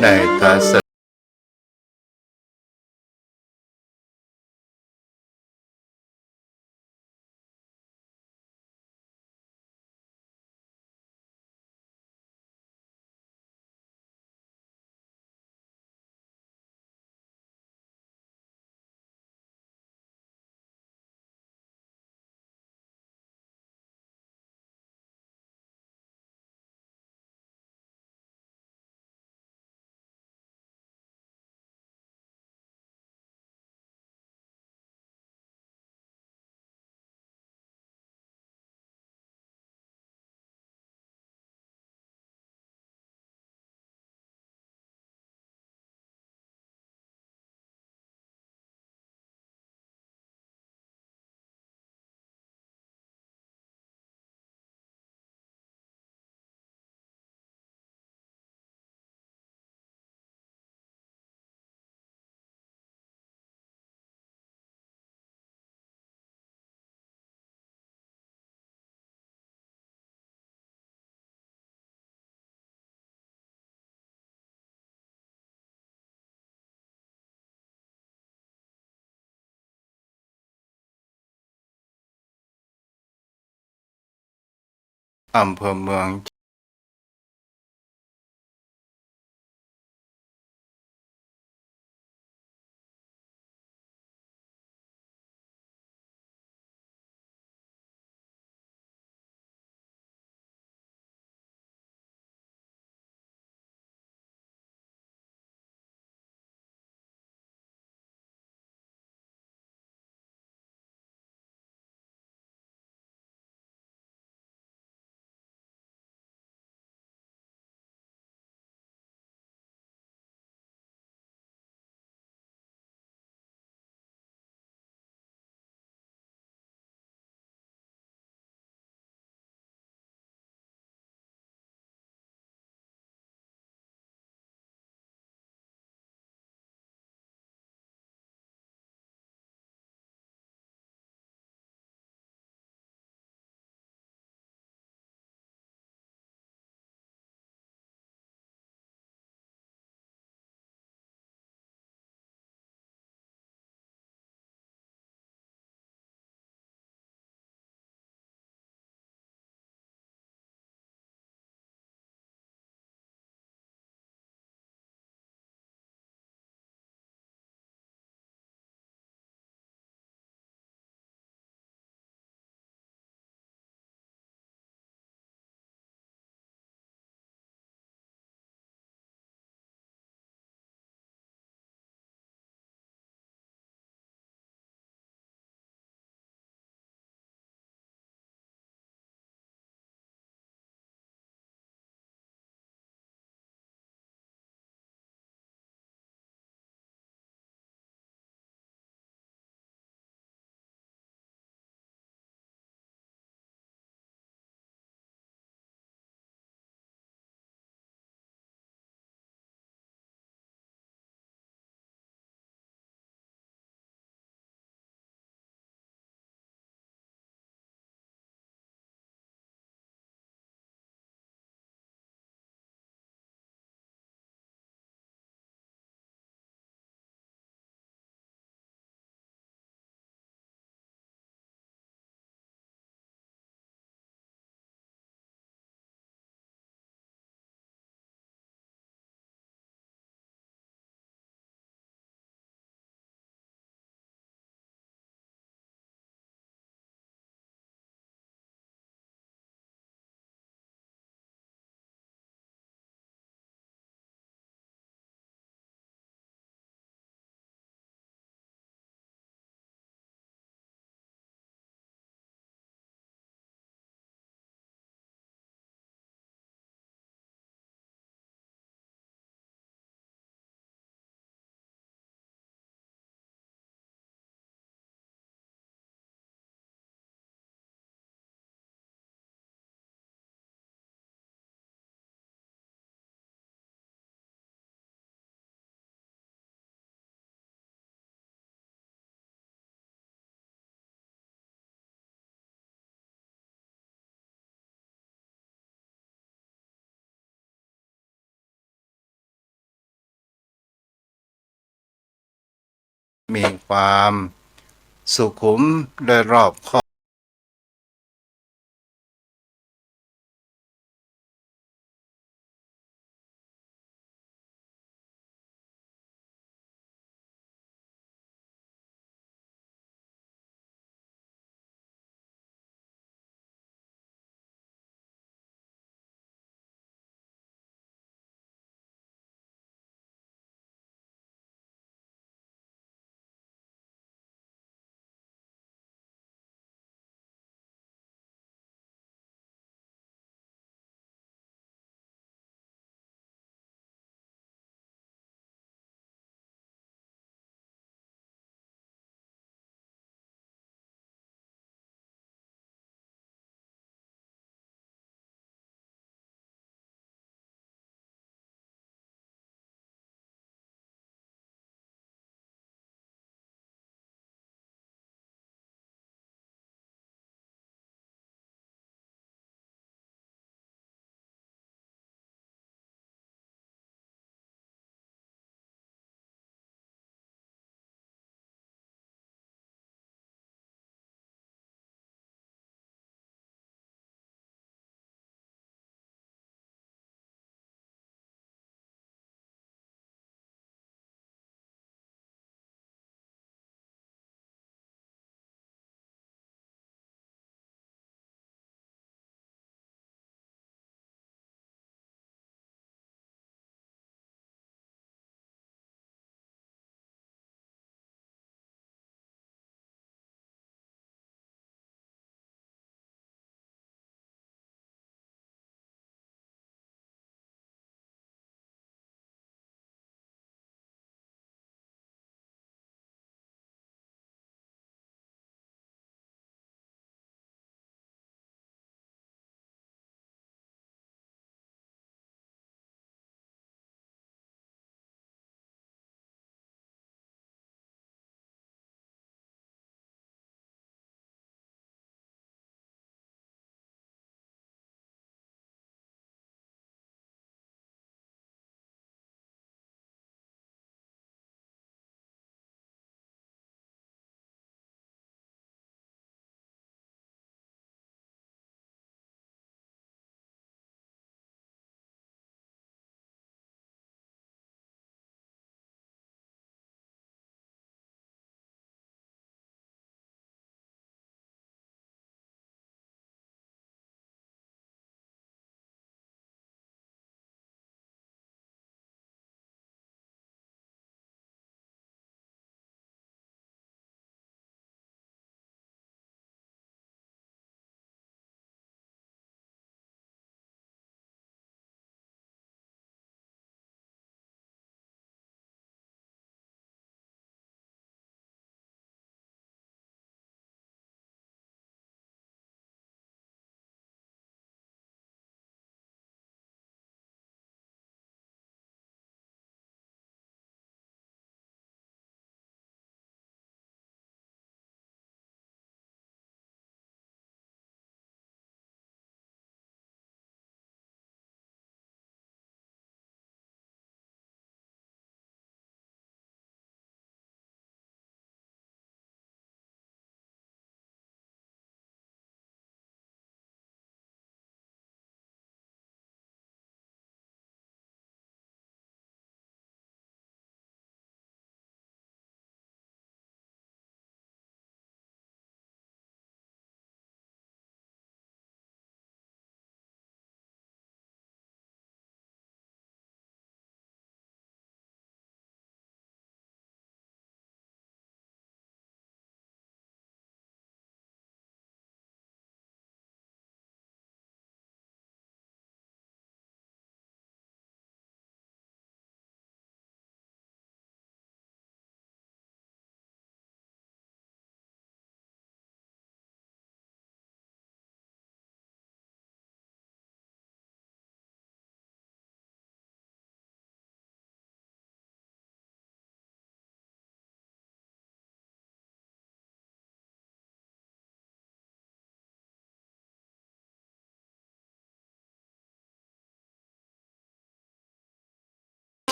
ในทัศอำเภอเมือง มีความสุขุมและรอบคอบ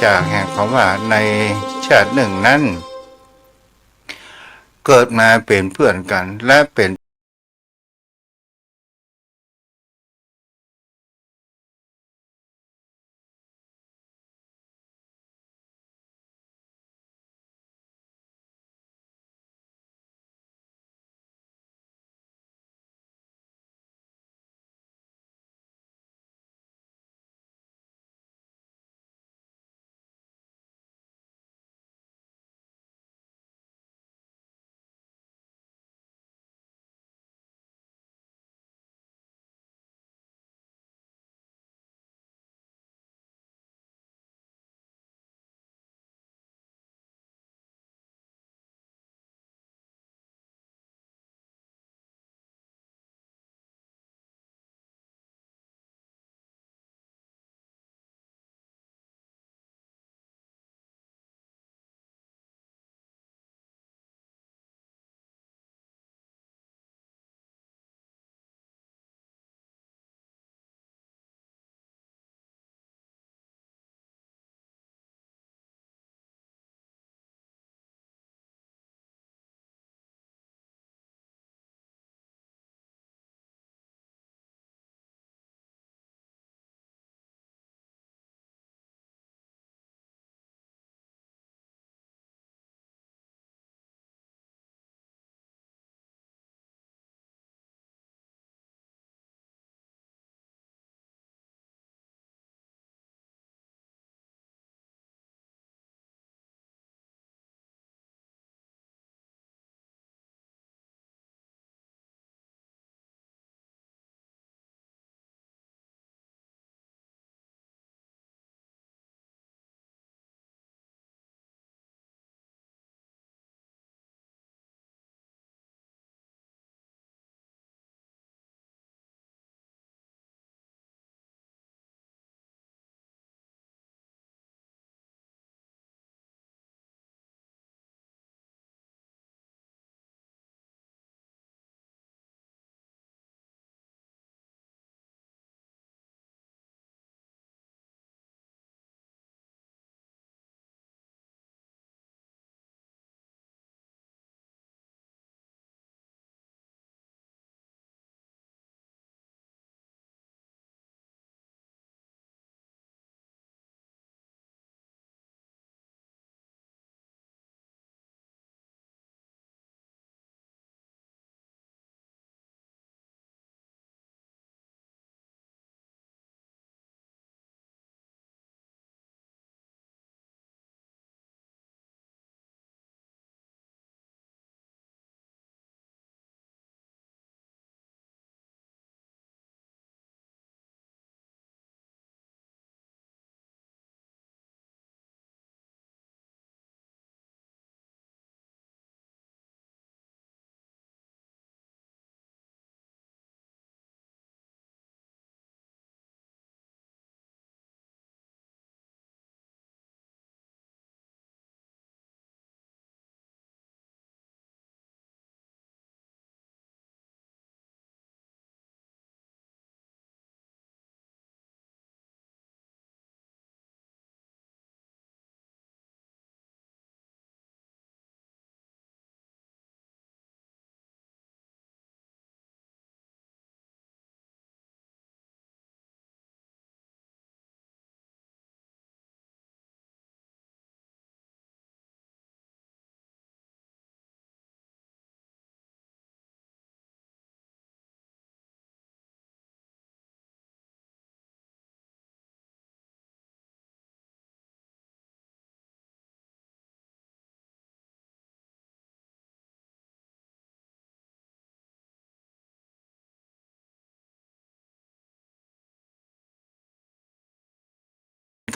จากแห่งความว่าในชาติหนึ่งนั้น เกิดมาเป็นเพื่อนกันและเป็น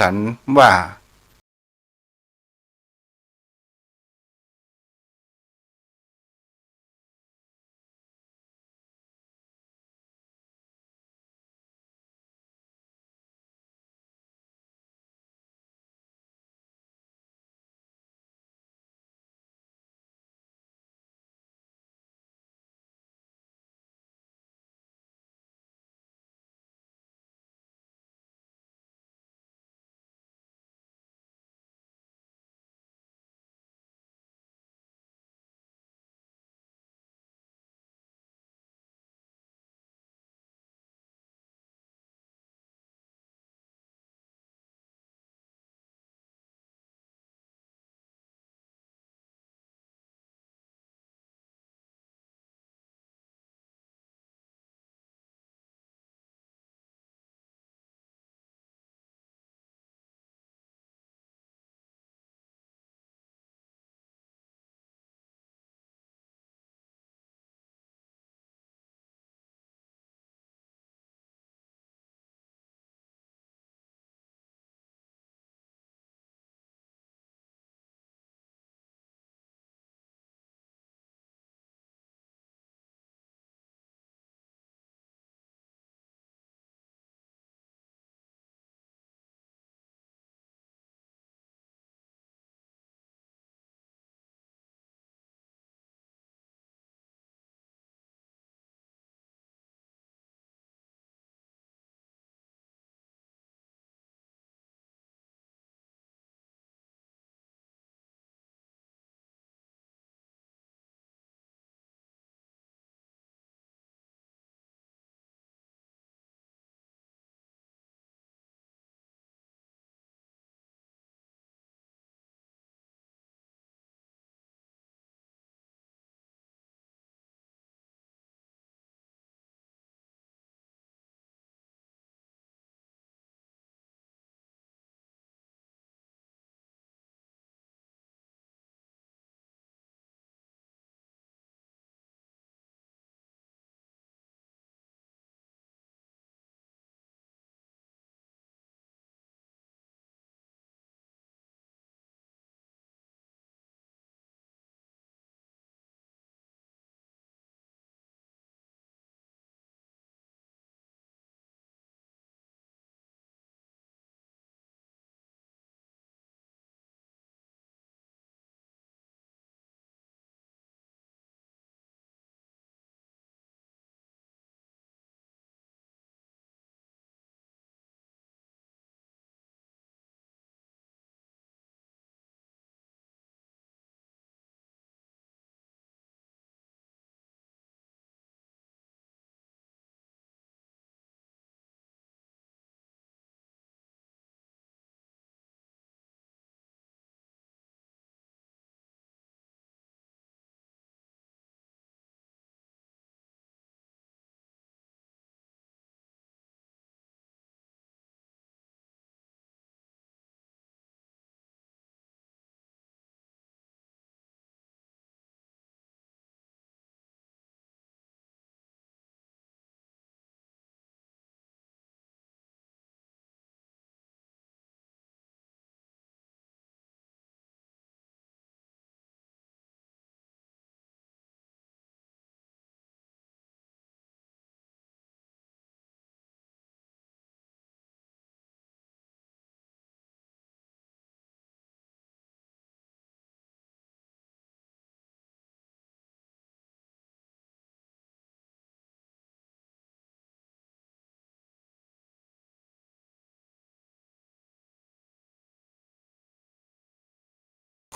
กันว่า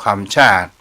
ความชาติ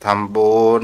ทำบุญ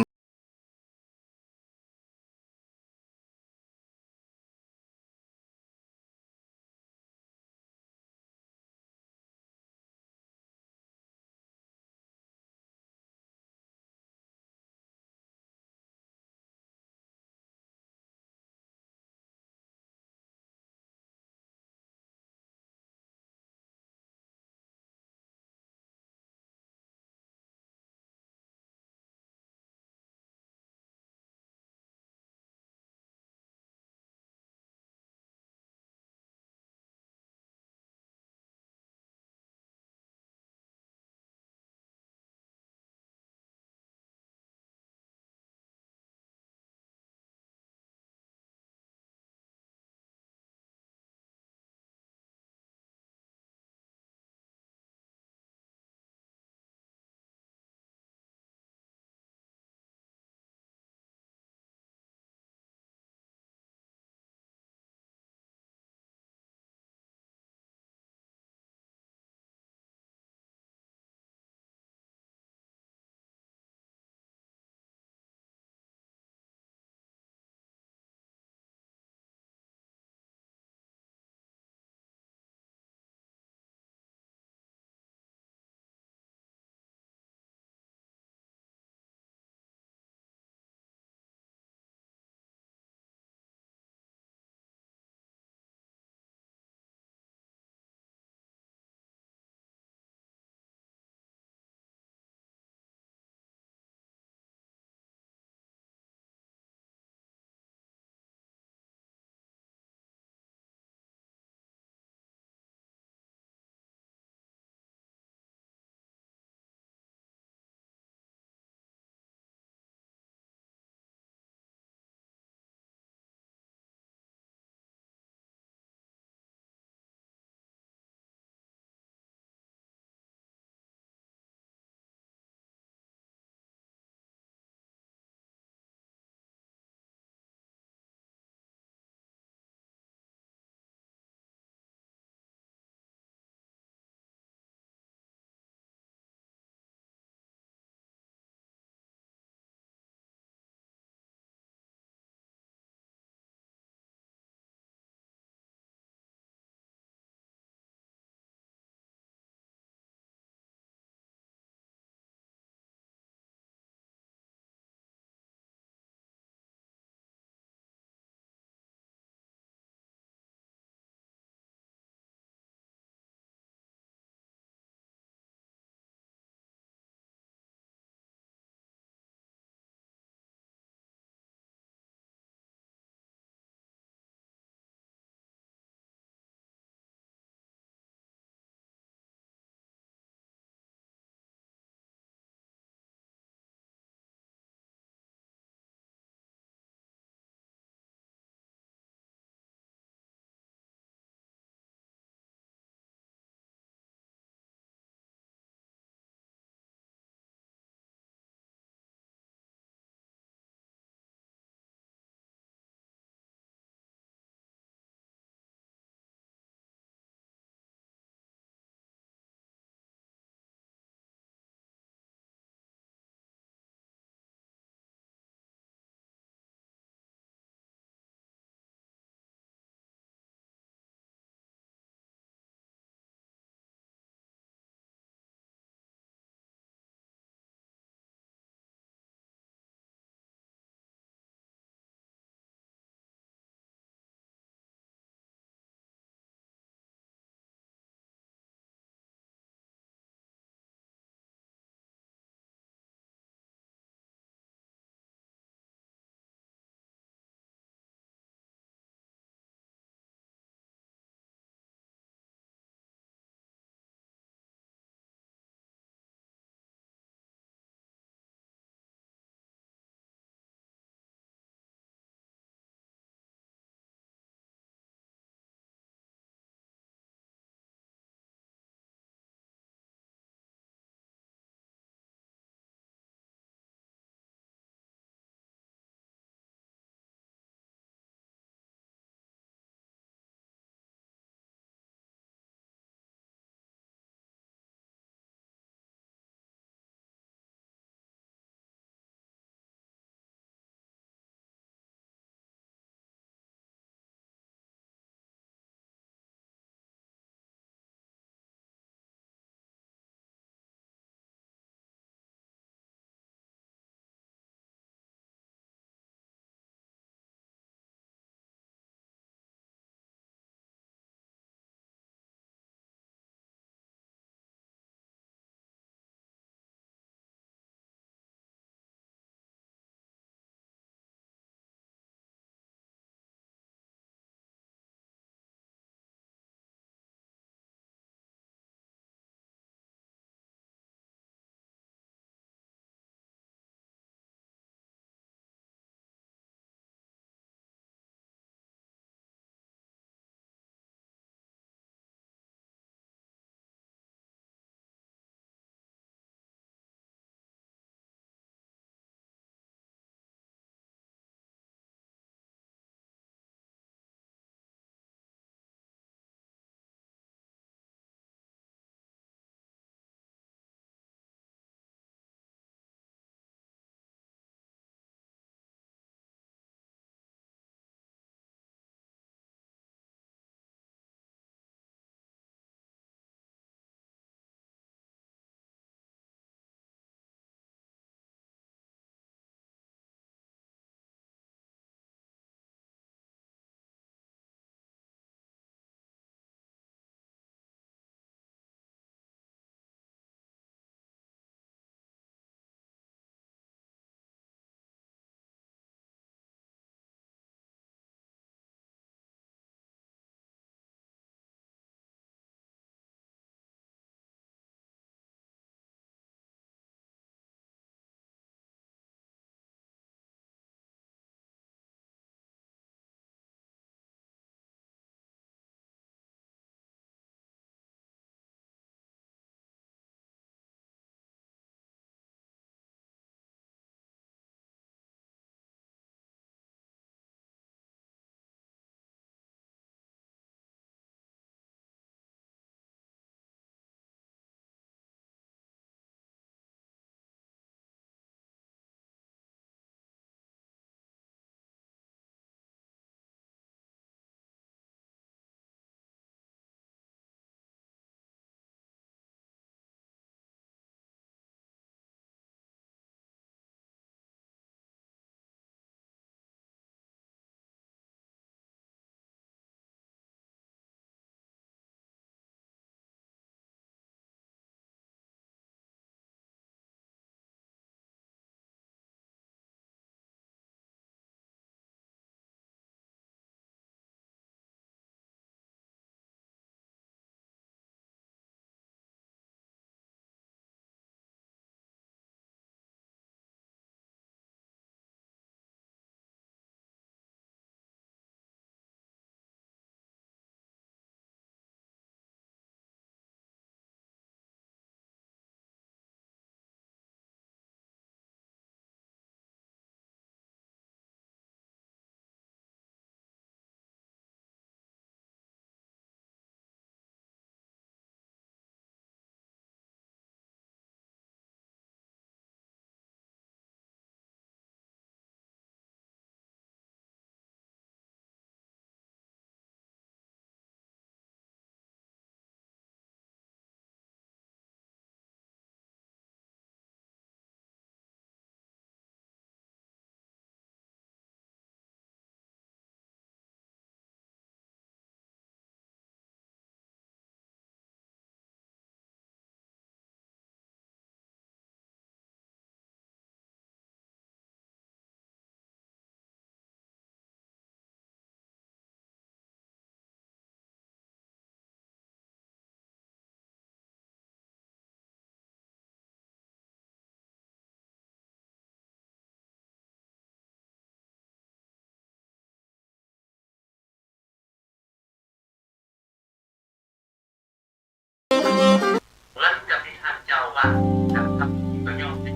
ว่านะครับประโยชน์ใน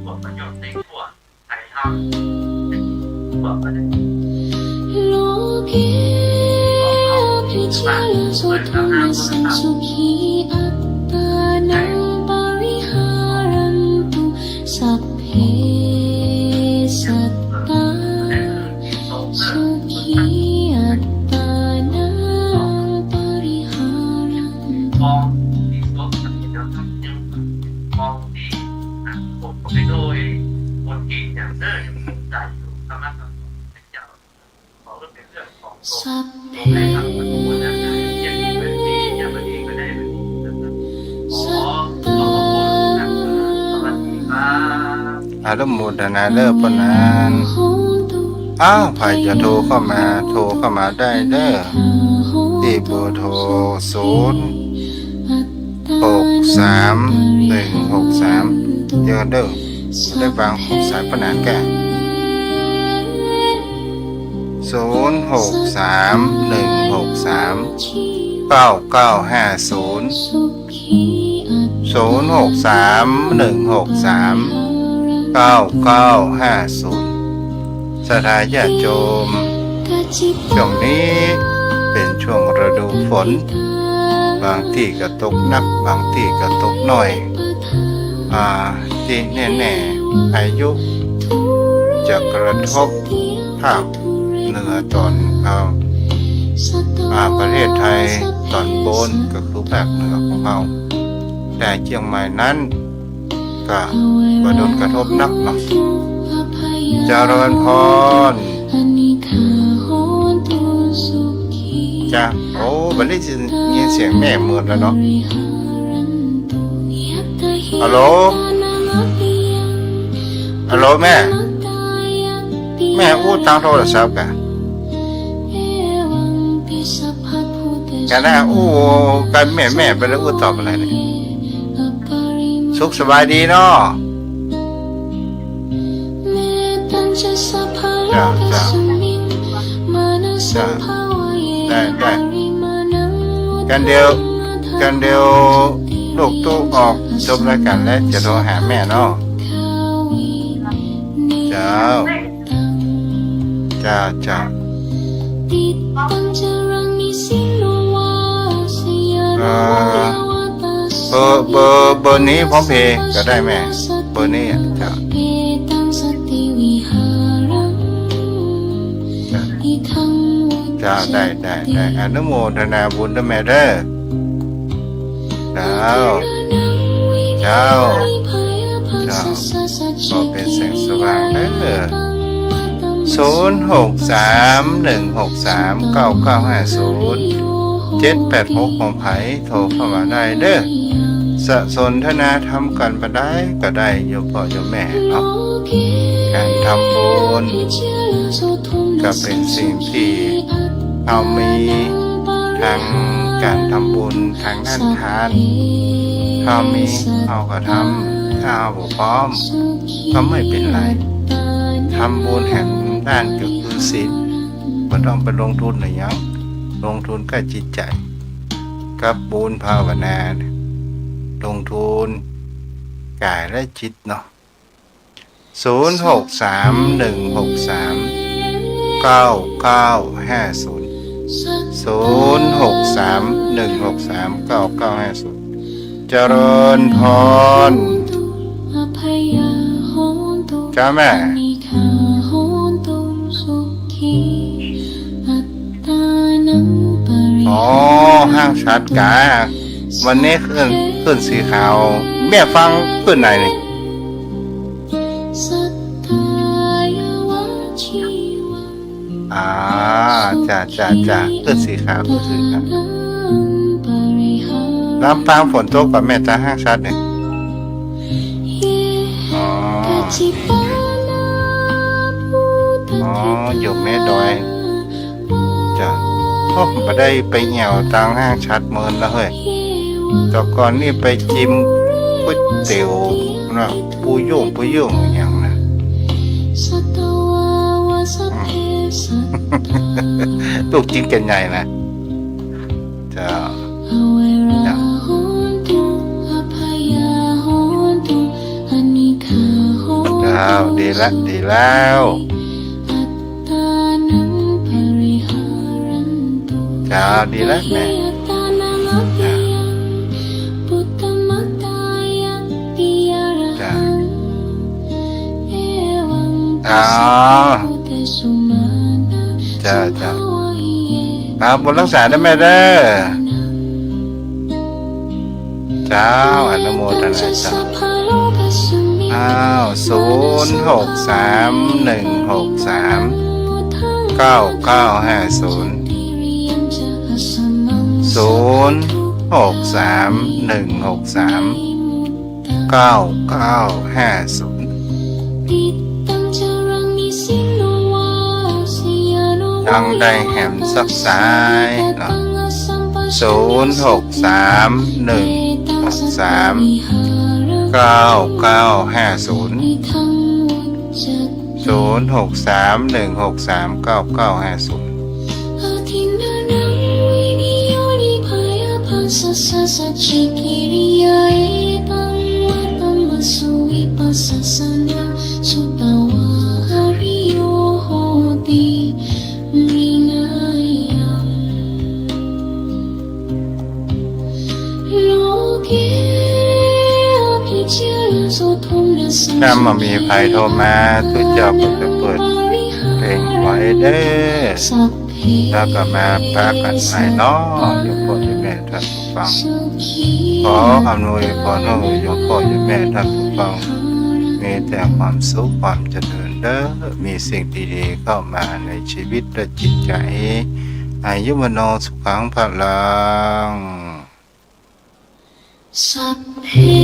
พวกประโยชน์ในพวกไทยทำพวกประเด็นสัพเพสัตตาสุขีอัตตานังปริหารัน มองที่โลกสังเกตแล้วครับยังมองที่ผมก็ไปโดยคนกินอย่างเดิมยังคงใจอยู่ธรรมะธรรมเป็นเจ้าขอเรื่องเป็นเรื่องของโลก สัพเพ ในทางประตูนั้นอย่างนี้เป็นดีอย่างนี้ก็ได้เป็นดีนะครับขอขอบคุณนะครับสวัสดีครับ อนุโมทนาเด้อปนานอ้าวใครจะโทรเข้ามาได้เด้อที่เบอร์โทร063163เจอเด้อได้บางสายปนานแก่0631639950สถาญาติโยมช่วงนี้เป็นช่วงฤดูฝนบางที่ก็ตกหนักบางที่ก็ตกน้อยที่แน่ๆอายุจะกระทบภาคเหนือตอนประเทศไทยตอนบนก็คือภาคเหนือของเราแต่เชียงใหม่นั้นก็โดนกระทบหนักเนาะเจริญพรจ้ะโอ้บัดนี้จะยินเสียงแม่เหมือนแล้วเนาะฮัลโหลแม่อู้ทางโทรศัพท์กันนะอู้กันแม่ไปแล้วอู้ตอบอะไรเนี่ยสุขสบายดีเนาะจ้ะได้กันเดียวลูกตู้ออกจบรายการแล้วจะโทรหาแม่เนาะเจ้าเบอร์นี้พร้อมเพย์ก็ได้แม่เบอร์นี้จ้าได้อนุโมทนาบุญด้วยแม่เด้อเจ้าก็เป็นแสงสว่างเด้อ0631639950 ของไผโทรเข้ามาได้เด้อสนทนาทำกันมาได้ก็ได้โยมพ่อโยมแม่เนาะการทำบุญก็เป็นสิ่งที่เรามีทางการทำบุญทางด้านทานถ้ามีเอาก็ทำถ้าเอาบ่พร้อมก็ไม่เป็นไรทำบุญแห่งด้านก็คือศีลไม่ต้องไปลงทุนอะไรยังลงทุนกับจิตใจกับบุญภาวนาลงทุนกายและจิตเนาะ0631639950เจริญพรจ้าแม่อ๋อห้างชัดกาวันนี้ขึ้นสีขาวแม่ฟังขึ้นไหนนี่จ้าขึ้นสีขาวลำปางฝนตกกับแม่ตาห้างชัดเนี่ยอยู่แม่ดอยจ้ะไม่ได้ไปเหี่ยวตังห้างชัดเมินแล้วเฮ้ยแต่ก่อนนี่ไปจิ้มก๋วยเตี๋ยวนะปูยุ่งอย่างนะลูกจิ้มกันใหญ่นะจ้ะ ดีละดีแล้ว จ้าดีแล้วแม่จ้าจ้าอ๋อจ้าจ้าครับบุญรักษาได้ไหมเด้อเจ้าอนุโมทนาจ้า06316399950 06316399950ยังได้แหมสักสายเนาะ06316399950 ถ้ามามีภัยโทรมาทุกเจ้าก็จะเปิดเพลงไว้เด้อแล้วก็มาปากันใหม่เนาะโยมพ่อโยมแม่ท่านผู้ฟังขออำนวยพรให้โยมพ่อโยมแม่ท่านผู้ฟังมีแต่ความสุขความเจริญเด้อมีสิ่งดีๆเข้ามาในชีวิตและจิตใจอายุวโนสุขังพลัง